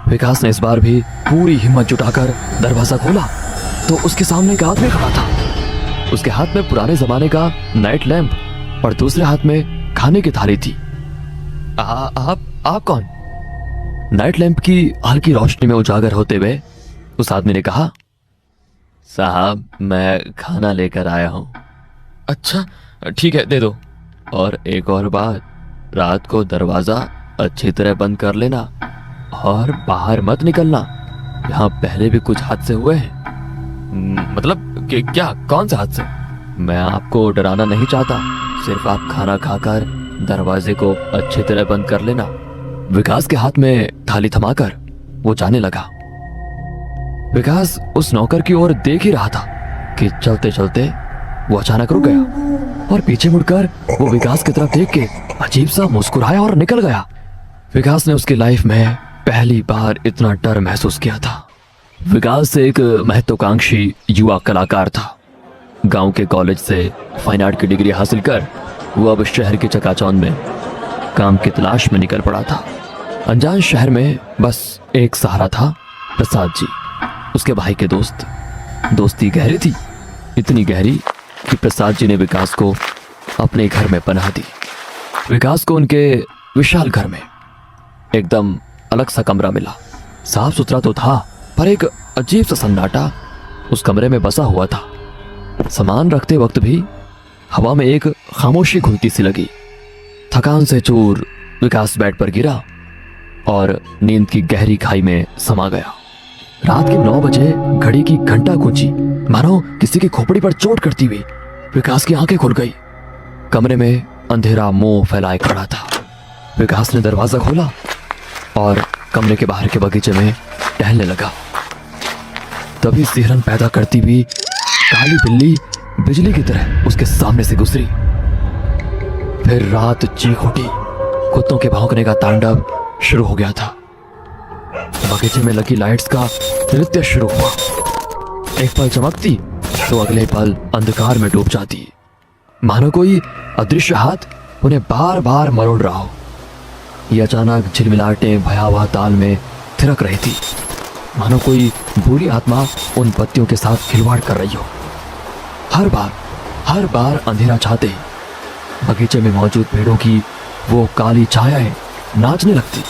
विकास ने इस बार भी पूरी हिम्मत जुटाकर दरवाजा खोला तो उसके सामने एक आदमी खड़ा था। उसके हाथ में पुराने जमाने का नाइट लैंप और दूसरे हाथ में खाने की थाली थी। आप कौन? नाइट लैंप की हल्की रोशनी में उजागर होते हुए उस आदमी ने कहा, साहब मैं खाना लेकर आया हूं। अच्छा ठीक है, दे दो। और एक और बात, रात को दरवाजा अच्छी तरह बंद कर लेना और बाहर मत निकलना। यहाँ पहले भी कुछ हादसे हुए हैं। मतलब क्या, कौन से हादसे? मैं आपको डराना नहीं चाहता, सिर्फ आप खाना खाकर दरवाजे को अच्छी तरह बंद कर लेना। विकास के हाथ में थाली थमाकर वो जाने लगा। विकास उस नौकर की ओर देख ही रहा था कि चलते चलते वो अचानक रुक गया और पीछे मुड़कर वो विकास की तरफ देख के अजीब सा मुस्कुराया और निकल गया। विकास ने उसकी लाइफ में पहली बार इतना डर महसूस किया था। विकास एक महत्वाकांक्षी युवा कलाकार था। गांव के कॉलेज से फाइन आर्ट की डिग्री हासिल कर वो अब शहर की चकाचौंध में काम की तलाश में निकल पड़ा था। अनजान शहर में बस एक सहारा था, प्रसाद जी, उसके भाई के दोस्त। दोस्ती गहरी थी, इतनी गहरी कि प्रसाद जी ने विकास को अपने घर में पनाह दी। विकास को उनके विशाल घर में एकदम अलग सा कमरा मिला। साफ सुथरा तो था, पर एक अजीब सा सन्नाटा उस कमरे में बसा हुआ था। सामान रखते वक्त भी हवा में एक खामोशी घुलती सी लगी। थकान से चूर विकास बेड पर गिरा और नींद की गहरी खाई में समा गया। रात के 9 बजे घड़ी की घंटा गूंजी, मानो किसी की खोपड़ी पर चोट करती हुई विकास की आंखें खुल गई। कमरे में अंधेरा मुंह फैलाए खड़ा था। विकास ने दरवाजा खोला और कमरे के बाहर के बगीचे में टहलने लगा। तभी सिहरन पैदा करती हुई काली बिल्ली बिजली की तरह उसके सामने से गुजरी। फिर रात चीख उठी, कुत्तों के भौंकने का तांडव शुरू हो गया था। बगीचे में लगी लाइट्स का नृत्य शुरू हुआ। एक पल चमकती तो अगले पल अंधकार में डूब जाती, मानो कोई अदृश्य हाथ उन्हें बार बार मरोड़ रहा हो। ये अचानक झिलमिलाहटें भयावह ताल में थिरक रही थी, मानो कोई बुरी आत्मा उन पत्तियों के साथ खिलवाड़ कर रही हो। हर बार अंधेरा छाते बगीचे में मौजूद पेड़ों की वो काली छायाएं नाचने लगती,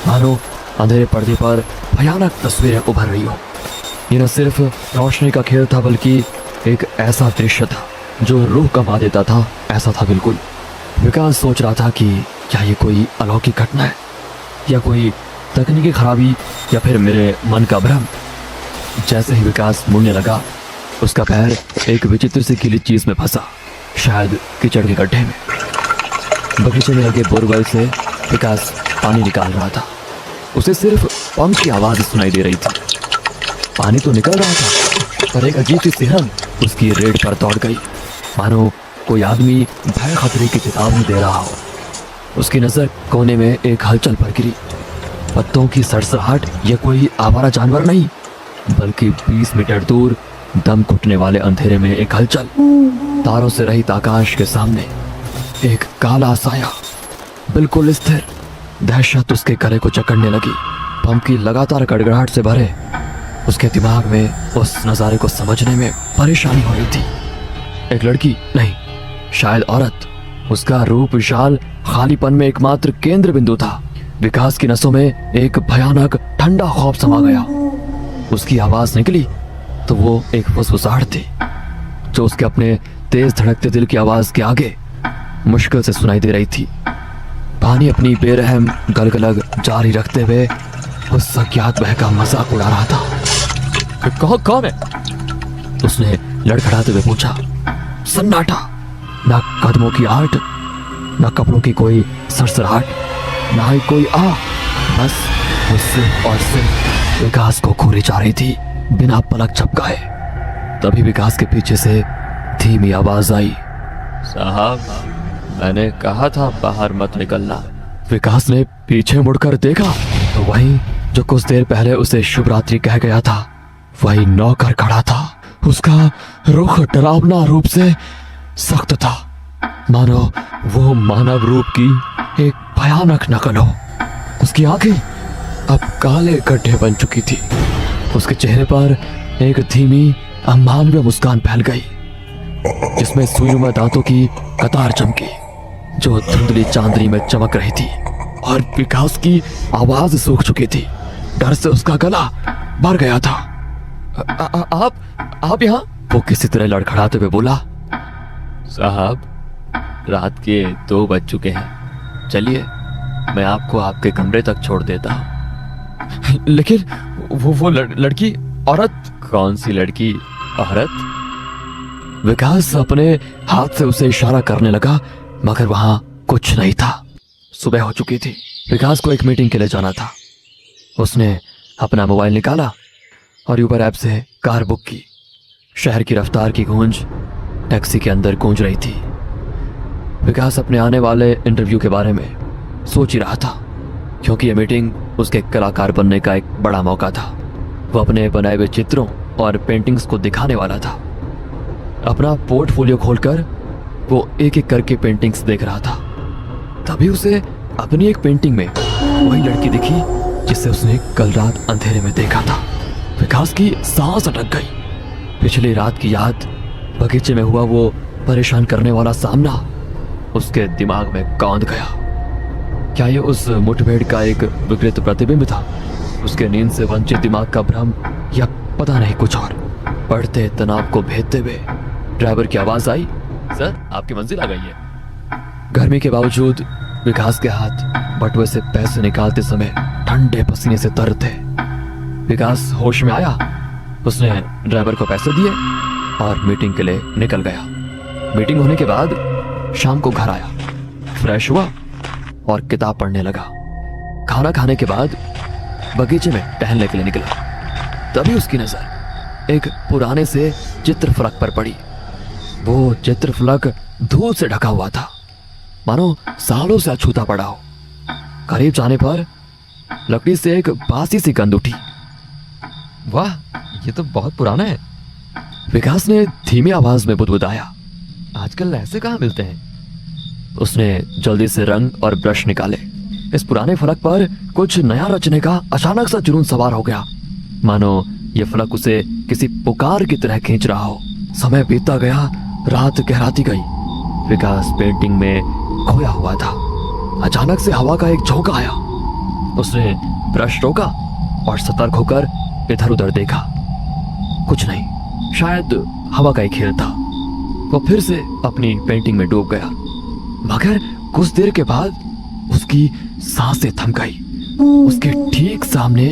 मानो अंधेरे पर्दे पर भयानक तस्वीरें उभर रही हो। ये न सिर्फ रोशनी का खेल था, बल्कि एक ऐसा दृश्य था जो रूह कमा देता था। ऐसा था बिल्कुल। विकास सोच रहा था कि क्या ये कोई अलौकिक घटना है, या कोई तकनीकी खराबी, या फिर मेरे मन का भ्रम। जैसे ही विकास मुड़ने लगा, उसका पैर एक विचित्र सी गीली चीज में फंसा, शायद कीचड़ के गड्ढे में। बगीचे में लगे बोरवेल से विकास पानी निकाल रहा था। उसे सिर्फ पंप की आवाज सुनाई दे रही थी। पानी तो निकल रहा था, पर एक अजीब सी सिहरन उसकी रेड पर दौड़ गई, मानो कोई आदमी भय खतरे की चेतावनी दे रहा हो। उसकी नजर कोने में एक हलचल पर गिरी। पत्तों की सड़सड़ाहट, यह कोई आवारा जानवर नहीं, बल्कि 20 मीटर दूर दम घुटने वाले अंधेरे में एक हलचल। तारों से रहित आकाश के सामने एक काला साया, बिल्कुल स्थिर। दहशत उसके गले को जकड़ने लगी। पंप की लगातार गड़गड़ाहट से भरे उसके दिमाग में उस नजारे को समझने में परेशानी हो रही थी। एक लड़की नहीं, शायद औरत। उसका रूप विशाल, खालीपन में एकमात्र केंद्र बिंदु था। विकास की नसों में एक भयानक ठंडा खौफ समा गया। उसकी आवाज निकली तो वो एक फुसफुसाहट थी, जो उसके अपने तेज धड़कते दिल की आवाज के आगे मुश्किल से सुनाई दे रही थी। पानी अपनी बेरहम गलगलग जारी रखते हुए उस अज्ञात भय का मजाक उड़ा रहा था। कौन है? उसने लड़खड़ाते हुए पूछा। सन्नाटा, ना कदमों की आहट, ना कपड़ों की कोई सरसराहट, ना ही कोई बस सिर्फ और सिर्फ विकास को घूरी जा रही थी, बिना पलक झपकाए। तभी विकास के पीछे से धीमी आवाज आई, साहब मैंने कहा था बाहर मत निकलना। विकास ने पीछे मुड़कर देखा तो वही जो कुछ देर पहले उसे शुभ रात्रि कह गया था, वही नौकर खड़ा था। उसका रुख डरावना रूप से सख्त था, मानो वो मानव रूप की एक भयानक नकल हो। उसकी आंखें अब काले गड्ढे बन चुकी थी। उसके चेहरे पर एक धीमी अमानवीय मुस्कान फैल गई, जिसमें सुईनुमा दांतों की कतार चमकी जो धुंधली चांदनी में चमक रही थी। और विकास की आवाज सूख चुकी थी। डर से उसका गला भर गया था। आप यहाँ? वो किसी तरह लड़खड़ाते हुए बोला, साहब, रात के 2 बज चुके हैं, चलिए मैं आपको आपके कमरे तक छोड़ देता हूँ। लेकिन वो लड़की, औरत? कौन सी लड़की? औरत? विकास अपने हाथ से उसे इशारा करने लगा, मगर वहां कुछ नहीं था। सुबह हो चुकी थी। विकास को एक मीटिंग के लिए जाना था। उसने अपना मोबाइल निकाला और ऊबर ऐप से कार बुक की। शहर की रफ्तार की गूंज टैक्सी के अंदर गूंज रही थी। विकास अपने आने वाले इंटरव्यू के बारे में सोच ही रहा था, क्योंकि यह मीटिंग उसके कलाकार बनने का एक बड़ा मौका था। वो अपने बनाए हुए चित्रों और पेंटिंग्स को दिखाने वाला था। अपना पोर्टफोलियो खोलकर वो एक एक करके पेंटिंग्स देख रहा था। तभी उसे अपनी एक पेंटिंग में वही लड़की दिखी जिसे उसने कल रात अंधेरे में देखा था। विकास की सांस अटक गई। पिछली रात की याद, बगीचे में हुआ वो परेशान करने वाला सामना उसके दिमाग में कौंध गया। क्या ये उस मुठभेड़ का एक विकृत प्रतिबिंब था? उसके नींद से वंचित दिमाग का भ्रम, या पता नहीं कुछ और? बढ़ते तनाव को भेदते हुए ड्राइवर की आवाज आई, सर आपकी मंजिल आ गई है। गर्मी के बावजूद विकास के हाथ बटुए से पैसे निकालते समय ठंडे पसीने से तर थे। विकास होश में आया। उसने ड्राइवर को पैसे दिए और मीटिंग के लिए निकल गया। मीटिंग होने के बाद शाम को घर आया, फ्रेश हुआ और किताब पढ़ने लगा। खाना खाने के बाद बगीचे में टहलने के लिए निकला। तभी उसकी नजर एक पुराने से चित्रफलक पर पड़ी। वो चित्रफलक धूल से ढका हुआ था, मानो सालों से अछूता पड़ा हो। करीब जाने पर लकड़ी से एक बासी सी गंध उठी। वाह, ये तो बहुत पुराना है। विकास ने धीमी आवाज में बुदबुदाया, आजकल ऐसे कहाँ मिलते हैं? उसने जल्दी से रंग और ब्रश निकाले। इस पुराने फलक पर कुछ नया रचने का अचानक सा जुनून सवार हो गया, मानो ये फलक उसे किसी पुकार की तरह खींच रहा हो। समय बीतता गया, रात गहराती गई। विकास पेंटिंग में खोया हुआ था। अचानक से हवा का एक झोंका आया। उसने ब्रश रोका और सतर्क होकर इधर उधर देखा। कुछ नहीं, शायद हवा का एक खेल था। वो फिर से अपनी पेंटिंग में डूब गया, मगर कुछ देर के बाद उसकी सांसें थम गई। उसके ठीक सामने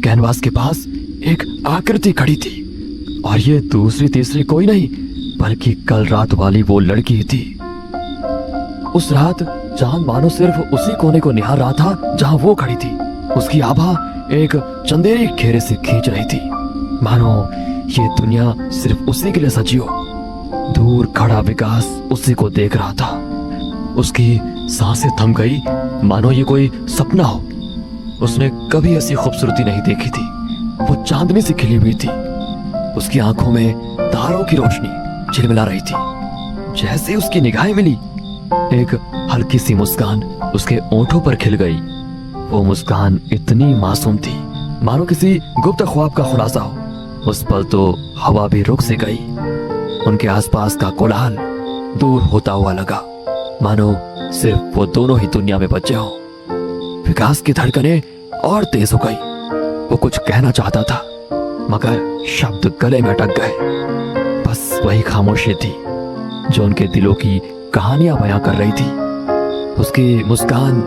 कैनवास के पास एक आकृति खड़ी थी, और ये दूसरी तीसरी कोई नहीं बल्कि कल रात वाली वो लड़की थी। उस रात चांद मानो सिर्फ उसी कोने को निहार रहा था जहां वो खड़ी थी। उसकी आभा एक चंदेरी घेरे से खींच रही थी, मानो ये दुनिया सिर्फ उसी के लिए सजी हो। दूर खड़ा विकास उसी को देख रहा था। उसकी सांसें थम गई, मानो ये कोई सपना हो। उसने कभी ऐसी खूबसूरती नहीं देखी थी। वो चांदनी से खिली हुई थी। उसकी आंखों में तारों की रोशनी झिलमिला रही थी। जैसे ही उसकी निगाहें मिली, एक हल्की सी मुस्कान उसके ओंठों पर खिल गई। वो मुस्कान इतनी मासूम थी, मानो किसी गुप्त ख्वाब का खुलासा हो। उस पल तो हवा भी रुक सी गई। उनके आसपास का कोलाहल दूर होता हुआ लगा, मानो सिर्फ वो दोनों ही दुनिया में बचे हों। विकास की धड़कनें और तेज हो गई। वो कुछ कहना चाहता था, मगर शब्द गले में अटक गए। बस वही खामोशी थी जो उनके दिलों की कहानियां बयां कर रही थी। उसकी मुस्कान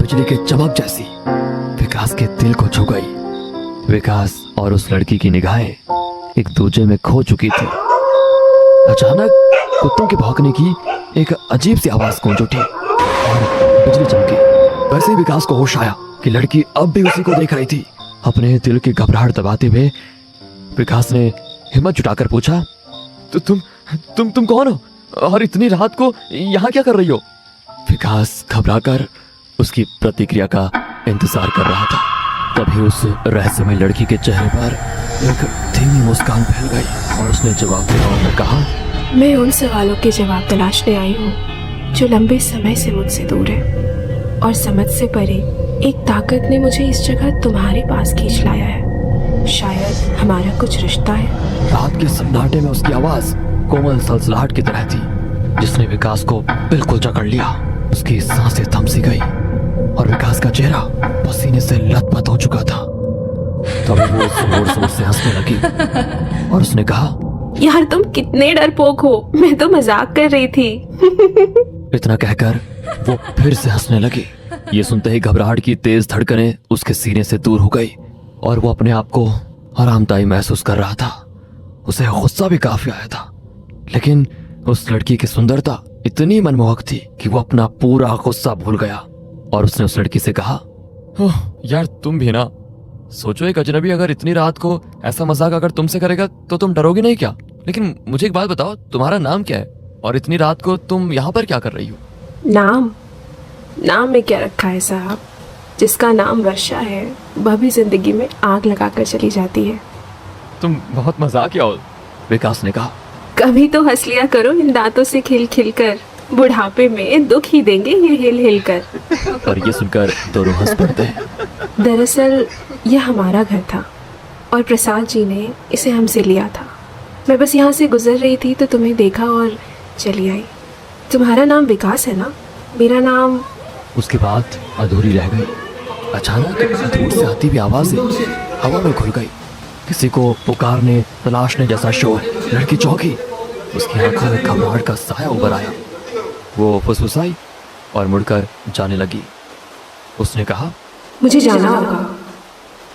बिजली के चमक जैसी विकास के दिल को छू गई। विकास और उस लड़की की निगाहें एक दूजे में खो चुकी थी। अचानक कुत्तों के भौंकने की एक अजीब सी आवाज गूंज उठी और बिजली चमकी। वैसे ही विकास को होश आया कि लड़की अब भी उसी को देख रही थी। अपने दिल की घबराहट दबाते हुए विकास ने हिम्मत जुटाकर पूछा, तो तुम कौन हो और इतनी रात को यहाँ क्या कर रही हो? विकास घबराकर उसकी प्रतिक्रिया का इंतजार कर रहा था। तभी उस रहस्यमय लड़की के चेहरे पर एक धीमी मुस्कान फैल गई और उसने जवाब दिया और कहा, मैं उन सवालों के जवाब तलाशने आई हूँ जो लंबे समय से मुझसे दूर है। और समझ से परे एक ताकत ने मुझे इस जगह तुम्हारे पास खींच लाया है। शायद हमारा कुछ रिश्ता है। रात के सन्नाटे में उसकी आवाज कोमल सलसलाहट की तरह थी, जिसने विकास को बिल्कुल जकड़ लिया। उसकी सांसें थम सी गई और विकास का चेहरा पसीने से लथपथ हो चुका था। तभी वो जोर जोर से हंसने लगी और उसने कहा, यार तुम कितने डरपोक हो, मैं तो मजाक कर रही थी। इतना कहकर वो फिर से हंसने लगी। ये सुनते ही घबराहट की तेज धड़कनें उसके सीने से दूर हो गई और वो अपने आप को आरामदायी महसूस कर रहा था। उसे गुस्सा भी काफी आया था, लेकिन उस लड़की की सुंदरता इतनी मनमोहक थी कि वो अपना पूरा गुस्सा भूल गया और उसने उस लड़की से कहा, यार तुम भी ना, सोचो एक अजनबी अगर इतनी रात को ऐसा मजाक अगर तुमसे करेगा तो तुम डरोगे नहीं क्या? लेकिन मुझे एक बात बताओ, तुम्हारा नाम क्या है और इतनी रात को तुम यहाँ पर क्या कर रही हो? नाम में क्या रखा है साहब? जिसका नाम वर्षा है वह भी जिंदगी में आग लगाकर चली जाती है। तुम बहुत मजाकिया हो, विकास ने कहा। कभी तो हंस लिया करो इन दांतों से खिल खिल कर, बुढ़ापे में दुख ही देंगे ये हिल हिल कर। और ये सुनकर दोनों हंस पड़ते हैं। दरअसल यह हमारा घर था और प्रसाद जी ने इसे हमसे लिया था। मैं बस यहाँ से गुजर रही थी तो तुम्हें देखा और चली आई। तुम्हारा नाम विकास है ना? मेरा नाम। उसकी बात अधूरी रह गई। अचानक दूर से आती हुई आवाजें हवा में घुल गई। किसी को पुकारने तलाशने जैसा शोर। लड़की चौंकी, उसकी आंखों में घबराहट का साया उभर आया। वो फुसफुसाई और मुड़कर जाने लगी। उसने कहा, मुझे जाना होगा,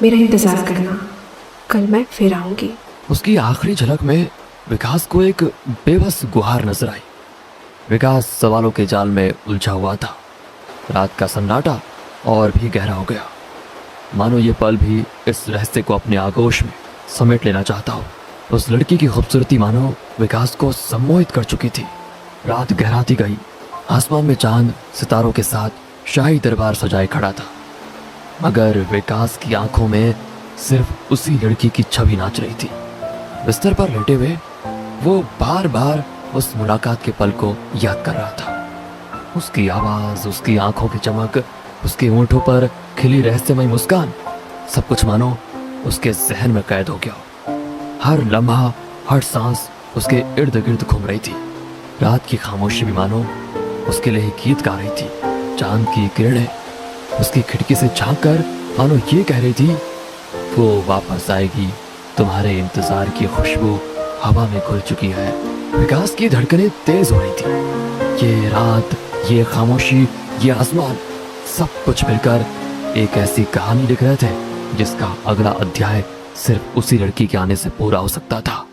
मेरा इंतजार करना, कल मैं फिर आऊंगी। उसकी आखिरी झलक में विकास को एक बेबस गुहार नजर आई। विकास सवालों के जाल में उलझा हुआ था। रात का सन्नाटा और भी गहरा हो गया, मानो ये पल भी इस रहस्य को अपने आगोश में समेट लेना चाहता हो। उस लड़की की खूबसूरती मानो विकास को सम्मोहित कर चुकी थी। रात गहराती गई। आसमान में चांद सितारों के साथ शाही दरबार सजाए खड़ा था, मगर विकास की आंखों में सिर्फ उसी लड़की की छवि नाच रही थी। बिस्तर पर लेटे हुए वो बार बार उस मुलाकात के पल को याद कर रहा था। उसकी आवाज, उसकी आंखों की चमक, उसके होंठों पर खिली रहस्यमय मुस्कान, सब कुछ मानो उसके जहन में कैद हो गया। हर लम्हा, हर सांस उसके इर्द गिर्द घूम रही थी। रात की खामोशी भी मानो उसके लिए गीत गा रही थी। चांद की किरणें उसकी खिड़की से झांक कर मानो ये कह रही थी, वो वापस आएगी, तुम्हारे इंतजार की खुशबू हवा में घुल चुकी है। विकास की धड़कनें तेज हो रही थी। ये रात, ये खामोशी, ये आसमान, सब कुछ मिलकर एक ऐसी कहानी लिख रहे थे जिसका अगला अध्याय सिर्फ उसी लड़की के आने से पूरा हो सकता था।